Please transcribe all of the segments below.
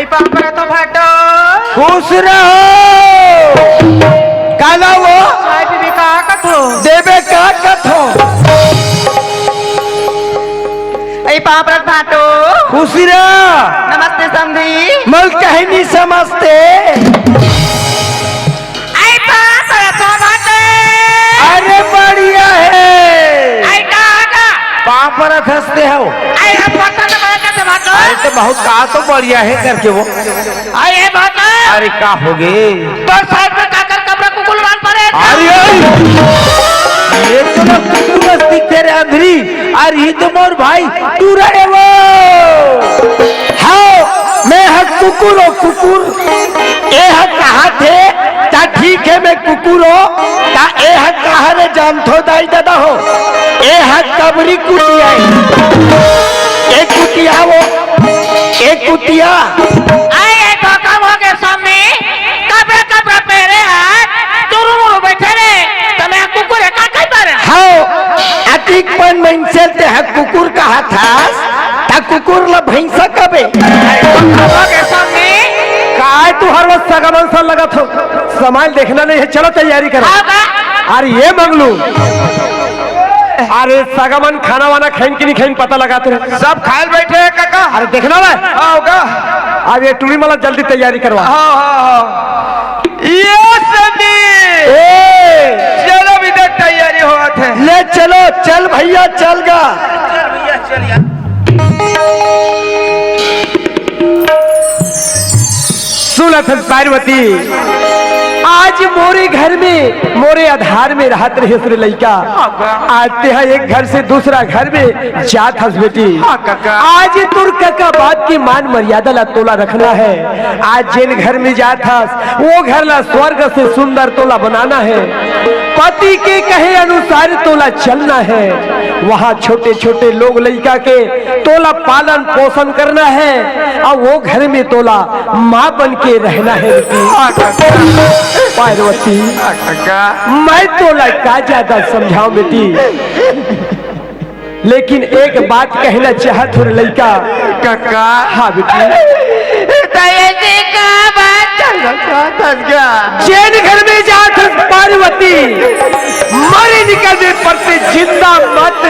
आई पापा तो फाटो खुश रहो काला वो आई बीबी का कथो देवे का कथो आई पापा फाटो खुशी रहो नमस्ते समधी मल कहनी समझते आई पापा तो फाटे अरे बढ़िया है आई का पापड़ हंसते हो आई हम फाटा तो कैसे फाटो अरे तो बहुत का तो बढ़िया है करके वो आई है फाटा अरे का हो गए तो साइड में काकर कमरा कुकुलवान पड़े अरे ये तो ना कुकुर मस्ती तेरे अंधरी अरे ये तो मोर भाई तू रहे वो हाँ मैं है कुकुर हो कुकुर ए है कहा थे ता ठीक है मैं कुकुर हो ता ए है कहा रे जान थो दाई दादा हो ए है कबरी कुटिया एक कुटिया वो एक कुटिया आई है तो कम हो गए सामने कपड़ा कपड़ा पहरे हाथ चुरू मुरू बैठे रे तमे कुकुर का कई बार हाँ अतिक पन मनसे ते है कुकुर कहा था ता कुकुर ला भैंसा कबे हो गए सामने काय तू हर वक्त सगमन सा लगा थो सामान देखना नहीं है चलो तैयारी करो अरे ये मंगलू अरे सगमन खाना वाना खाइन की नहीं खाइन पता लगाते रहे सब खायल बैठे हैं काका। अरे देखना ना होगा अब ये टूरी माला जल्दी तैयारी करवा हाँ ये सदी ए चलो भी देख तैयारी हुआ थे ले चलो चल भैया चल गा सुनत पार्वती आज मोरे घर में मोरे आधार में रहत रहे सुरे लड़का आते हैं एक घर से दूसरा घर में जात हंस बेटी आज तुर का बात की मान मर्यादा ला तोला रखना है आज जिन घर में जात हंस वो घर ला स्वर्ग से सुंदर तोला बनाना है पति के कहे अनुसार तोला चलना है वहाँ छोटे छोटे लोग लड़का के तोला पालन पोषण करना है और वो घर में तोला माँ बन के रहना है पार्वती मैं तोला का ज्यादा समझाऊं बेटी लेकिन एक बात कहना चाहत हो लड़का काका हाँ बेटी जैन घर में जात पार्वती मरे निकलने पर से जिंदा मत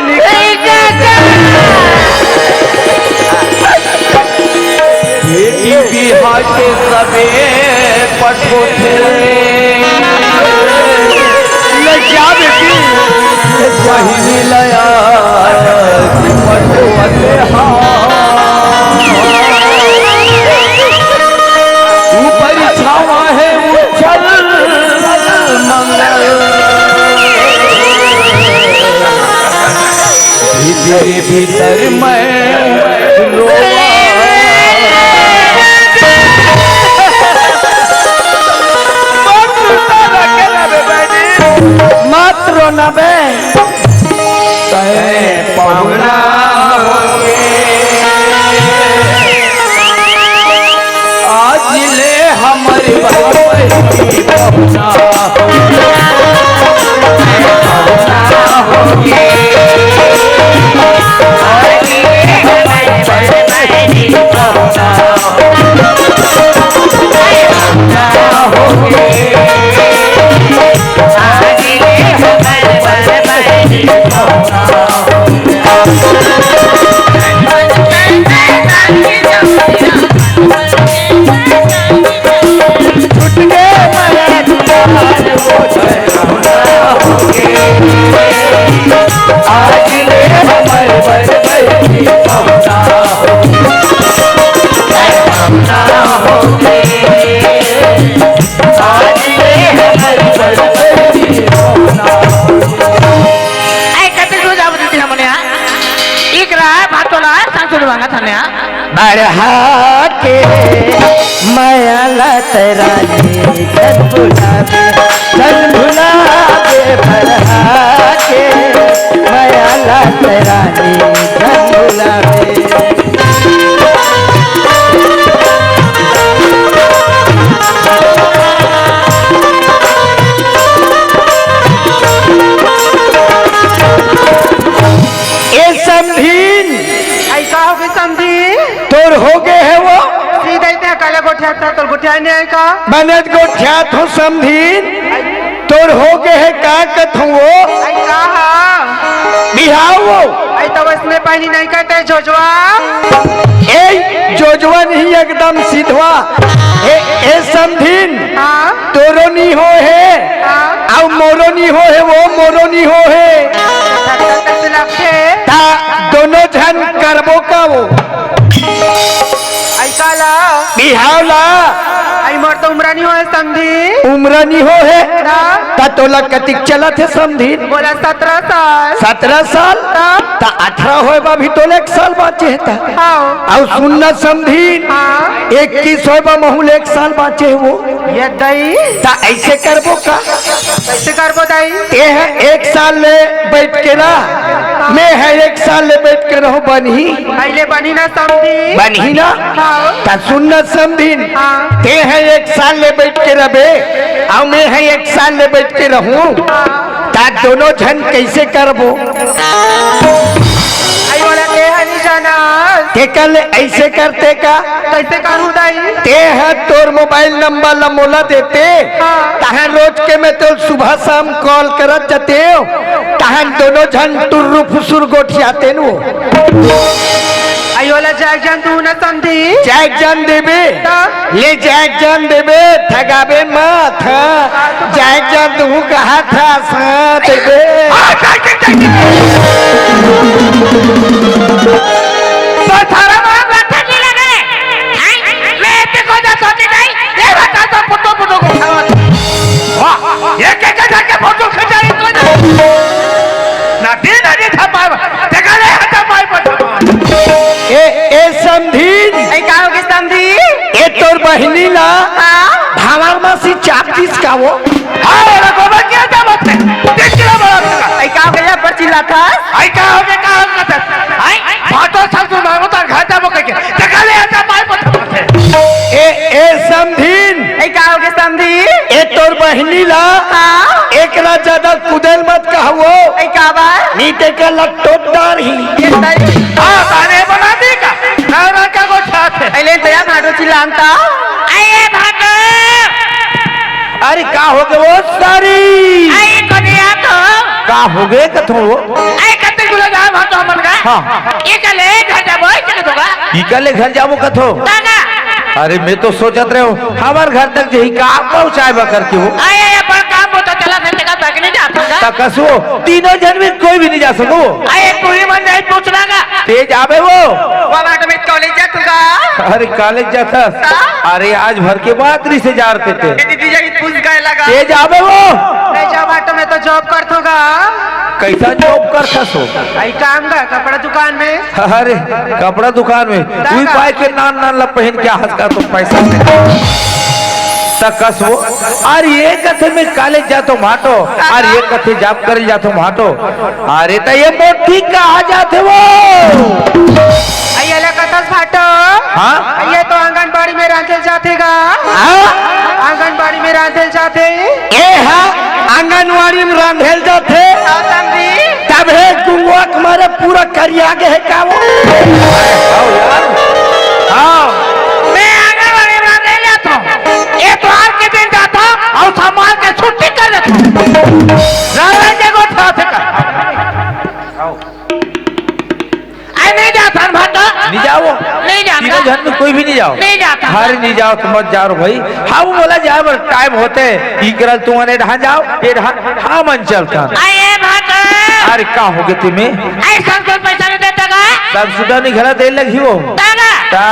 बिहार के सबे पटो थे क्या बेटी वही मिलया पटो ऊपर छावा है उछल मंगल तेरे भीतर मैं रोवा मात्र नबे पावना आज ले हमारे पावना बढ़ा के माया तेरा चल भुलावे बढ़ा के माया तेरा चल भुलावे ऐसा हो गई समझी तोर हो गए है वो सीधा था तो गुटिया नहीं आई का बनत गोठ्या थो समझीन तोर हो गए है का कथो वो आई कहा बिहाव वो आई तो इसमें पानी नहीं कहते जोजवा ए जोजवा नहीं एकदम सीधवा ए समझीन हाँ तोरो नहीं हो है हाँ और मोरो नहीं हो है वो मोरो नहीं हो है कैसे लगते ता दोनों जन करबो का वो आई काला बिहावला आई मोर तो उम्र नहीं हो समझी उम्र नहीं हो है ना ता तोला कतिक चलत है समझीन बोला 17 साल 17 साल तब ता 18 होए बा भी तोले 1 साल बाचे है ता हाँ और सुनना समझीन हाँ 21 होए बा महूल 1 साल बाचे है वो ये दई ता ऐसे करबो का कैसे कर बताई ये है 1 साल ले बैठ के ना मैं है 1 साल ले बैठ के रहो बनी पहले बनी ना समझी बनी ना हाँ ता सुनना समझीन हाँ ते है 1 साल ले बैठ के रबे और मैं है 1 साल ले बैठ के रहूं ता दोनों जन कैसे करबो आई बोला के हनी जाना ते कल ऐसे करते का कैसे करूँ दाई ते है तोर मोबाइल नंबर ला मोला देते हाँ। तहन रोज के मैं तो सुबह शाम कॉल करत जाते हो तहन दोनों जन टुर्रू फुसुर गोठियाते नु आई बोला जाग जान तू ना समझी जैक जान देबे ले जैक जान देबे ठगाबे मत जैक जान तू कहा था सा देबे तो थारा मां बैठा नहीं लगे हैं मैं ते को जा सोची नहीं ये बता तो पुटो पुटो को वाह ये के जाके फोटो खिंचाई को ना दिन नहीं था पाए देखा ले हटा पाए पता ए समझीन आई का होगी समझी ए तोर बहिनी ला हाँ भावर मासी चापतीस का वो हां रे गोबर क्या था बोलते देख के बोला आई का हो गया पर चिल्ला था आई का हो गया आई फोटो सब तू मांगो तो घाटा वो के देखा ले हटा पाए पता ए समझीन आई का हो गया समझी ए तोर बहिनी ला हाँ एक ना ज्यादा कुदेल मत कहवो आई का बार नीचे का लटोटार ही ये दई हां ताने बना दी का ना का को साथ है आई ले तया भाटो चिल्लाता आए भागो अरे का हो गए वो सारी आई को दिया तो का हो गए कथो वो आई कते गुला जा भातो हमन का हाँ। ये कले घाटा बोल के दोगा इकले घर जाबो कथो दाना अरे मैं तो सोचत रहे हूँ हमार घर तक जही का पहुँचाए बकर के हो आए पर काम होता चला से का तक नहीं जा सकता तकसो तीनों जन में कोई भी नहीं जा सको आए पूरी मन नहीं पूछना का तेज आवे वो बाबा में कॉलेज जा तुगा अरे कॉलेज जाता अरे आज भर के बातरी से जा रहे थे दीदी जी पूछ गए लगा तेज आवे वो मैं जा बाटो में तो जॉब करतूगा कैसा जॉब करता सो आई काम का कपड़ा दुकान में अरे कपड़ा दुकान में कोई पाए के नान नान ला पहन क्या हंस का तो पैसा तकस वो और ये कथे में कॉलेज जातो माटो और ये कथे जॉब कर जातो माटो अरे तो ये मोटी कहा जाते वो आई अला कथस फाटो हाँ ये तो आंगनबाड़ी में रांधल जातेगा हाँ आंगनबाड़ी में रांधल जाते ए हाँ आंगनवाड़ी में रांधेल जाते समझी तब है गुंगवा तुम्हारे पूरा करिया के है का वो हाँ मैं आंगनवाड़ी में ले लेता हूं ये तो आज के दिन जाता और सामान के छुट्टी कर देता राजा के को साथ का आई नहीं जाता भाटा नहीं जाओ नहीं जाता तीनों जन में कोई भी नहीं जाओ नहीं जाता हर नहीं जाओ तुम मत जाओ भाई हाँ वो बोला जाए पर टाइम होते ई करल तुम्हारे ढहा जाओ ये ढहा हाँ मन चलता आए भाटा अरे का हो गए तुम्हें आई संस्कृत पैसा नहीं देता का सब सुधा नहीं घरा दे लगी हो दादा ता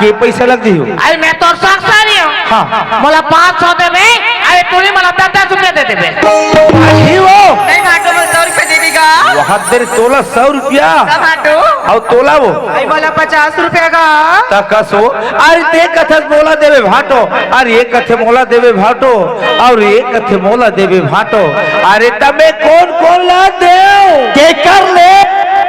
के पैसा लग दी हो आई मैं तो साक्षारी हूं हाँ मला 500 देबे अरे तूने मला 10 रुपए दे देबे ही वो नहीं बाटो में 100 रुपए देगा वहाँ तेरे तोला 100 रुपया बाटो और तोला वो आई बोला 50 रुपए का तकस हो अरे ते कथस मोला देवे भाटो अरे ये कथे मोला देवे भाटो और ये कथे मोला देवे भाटो अरे तबे कौन कौन ला दे के कर ले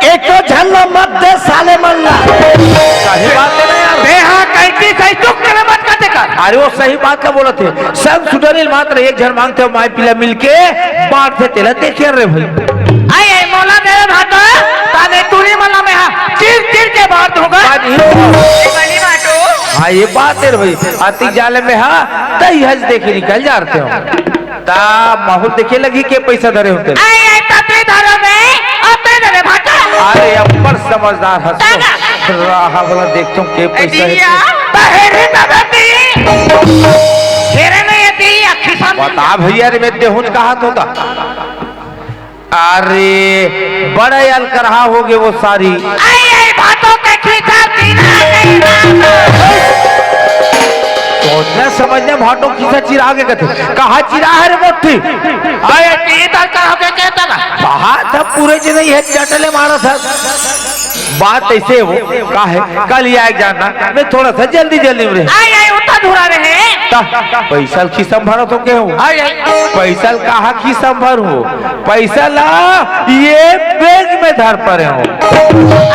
एको झल्ला मत दे साले मल्ला सही बात है ना यार बेहा कैसी सही चुप कर मत करते कर अरे वो सही बात का बोला थे सब सुधरिल मात्र एक जन मांगते हो माई पिला मिलके बांटते तेला देखे रे भाई आई आई मोला दे भाटो ताने तूनी मला में हा चिर चिर के बात होगा बनी बाटो हाँ ये बात है भाई, अति जाले में हाँ तई हज देखे निकल जाते हो ता माहौल देखे लगी के पैसा धरे होते। आई तते धरो में अपने धरे भाटा। अरे अपर समझदार हंसो रहा वाला देखता हूँ के पैसा है। बहेरे नबती हेरे नहीं आती अखी सामने बता भैया रे मैं देहुन कहा होता। अरे बड़ा याल कर रहा होगे वो सारी। आई बातों के खींचा तीना सोचने समझने भाटो किसा चिरा के कथे कहा चिरा है रे मोठी। आए तीतर कहोगे कहता का कहा था पूरे जी नहीं है चटले मारा था। बात ऐसे हो का है कल ही आए जाना मैं थोड़ा सा जल्दी जल्दी में आई उतना धुरा रहे पैसा की संभर तो के हूँ आई पैसा कहा की संभर हो पैसा ला ये बैग में धर पड़े हो।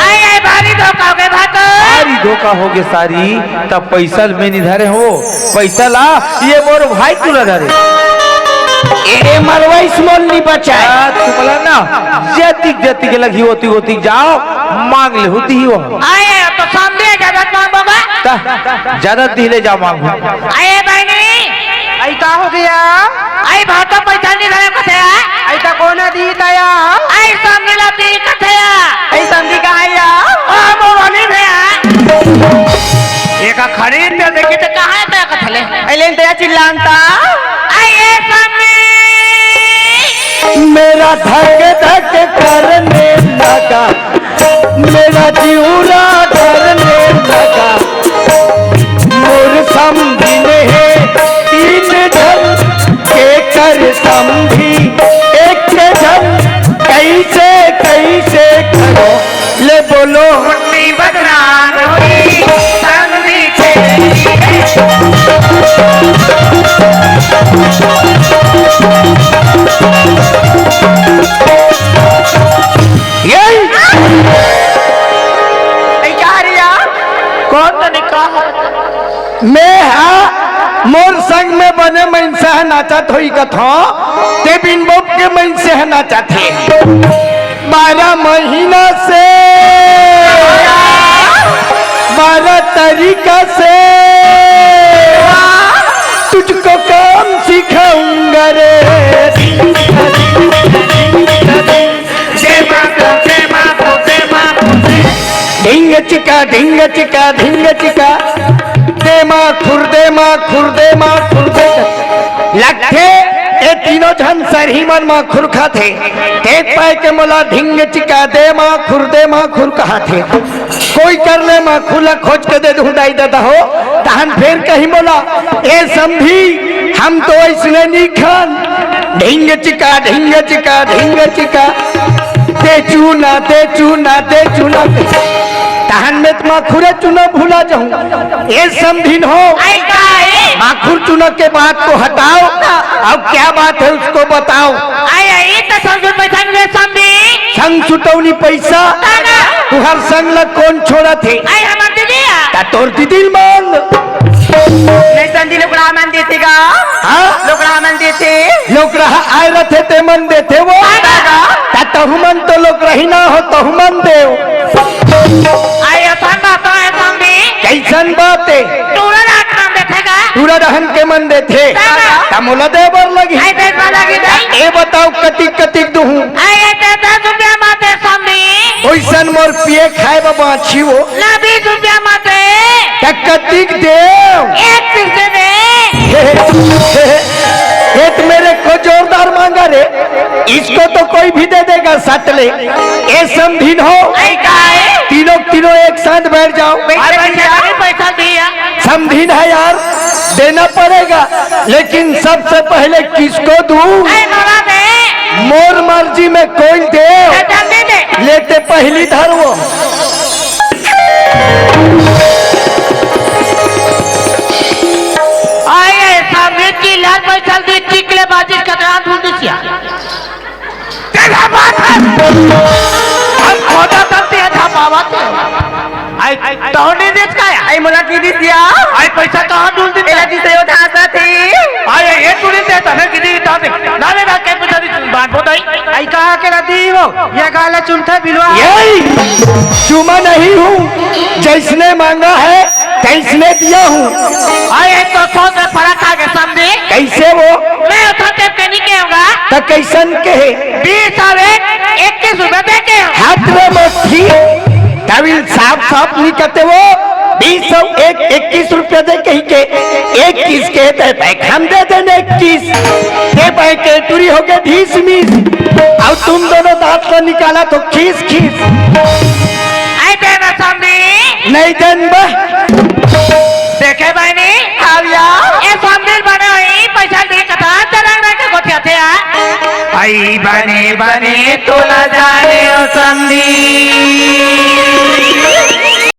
आई भारी धोखा हो गए भाटो सारी धोखा हो गए सारी तब पैसा में नहीं धरे हो पैसा ला ये मोर भाई तू ना धरे ए मरवा स्मॉल नहीं बचाए तुम्हारा ना जतिक जतिक लगी होती होती जाओ मांग ले होती ही वो आए तो सामने ज्यादा मांगोगा ज्यादा दिले जा मांगो। आए बहनी आई का हो गया? आई भाटो पैसा नहीं धरे कथे आई का कौन दी तया? आई सामने लाती कथे आई समझी का आया? ओ मोबाइल में एक खरीद दे देखी तो कहां है कथले आई लेन तया चिल्लानता आए सामने मेरा धक धक करने लगा मेरा जीवरा करने लगा मोर समझने है तीन जन के कर समझी एक जन कैसे कैसे करो ले बोलो मुट्ठी बदनाम हुई समझी के यही आई क्या रिया? कौन तो निकाह मैं हा मोर संग में बने मन से है नाचत होई कथो ते बिन बब के मन से है नाचत है 12 महीना से 12 तरीका से तुझको काम सिखाऊंगा रे ढिंग चिका ढिंग चिका ढिंग चिका दे माँ खुरदे लगते ये तीनों जन सरहीमन माँ खुर खाते देख पाए के मोला ढिंग चिका दे माँ खुर कहा थे कोई कर ले माँ खुला खोज के दे ढूंढाई देता हो तहन फिर कहीं बोला ए समझी हम तो ऐसने नहीं खान ढिंग चिका दे चूना तहन में तो माखुरे चुना भूला जाऊं ये समझिन हो आई काहे माखुर चुना के बात को हटाओ अब क्या बात है उसको बताओ आई तो समझ पैसा नहीं समझी संग छुटौनी पैसा तुहर संग लग कौन छोड़ा थे आई हमार दीदिया ता तोर दीदी मान नहीं संजी लोग रामन देते का? हाँ लोग रामन देते? लोग रहा आए रहते ते मन देते वो ता तहुमन तो लोग रही ना हो तहुमन देव आई असन बात है समझी कैसन बात है तूरा रात नाम देखेगा पूरा रहन के मन देते तमुला देवर लगी आई पैसा लगी नहीं ए बताओ कतिक कतिक दूं आई ते 10 रुपया माते समझी ओइसन मोर पिए खाए बाबा छिवो ना 20 रुपया माते कतिक देव एक पैसे दे एक मेरे को जोरदार मांगा रे इसको तो कोई भी दे देगा सट ले ए समझिन हो आई काहे तीनों एक साथ बैठ जाओ अरे पैसा दिया समझिन है यार देना पड़ेगा लेकिन सबसे पहले किसको दूं आई नोरा दे मोर मर्जी में कोई दे जल्दी दे लेते पहली धर वो आई सामने की लाल पैसा दी टिकले बाजी कतरा ढूंढ दिया तेरा बात है हम खोदा करते हैं था बाबा आई तोड़ने देश का है आई मुला की दी दिया? आई पैसा कहाँ ढूंढ देते एला दी से उठा थी? आई ये टूरी देता है कि दी ता दे ना ले ना के पैसा दी बात बताई आई कहा के रदी हो ये गाला चुनता बिलवा यही चुमा नहीं हूँ जिसने मांगा है कैसने दिया हूँ? अरे तो 100 में फर्क आ गया समझे। कैसे वो? मैं उठा टेप के नहीं के होगा। तो कैसन के? 20 और 21 रुपए दे के। हाथ में मोटी तविल साफ साफ नहीं कहते वो 20 और 21 रुपये दे कहीं के 21 के पैक हम दे देने 21 दे पैक के टूरी हो गए 20 मिस और तुम दोनों दांत से निकाला तो खीस खीस आई देना समझी नहीं देन बा देखे बहनी ये समझिल बने हुई पैसा दे कथा चला के गोठिया थे आई बने बने तो न जाने ओ समझी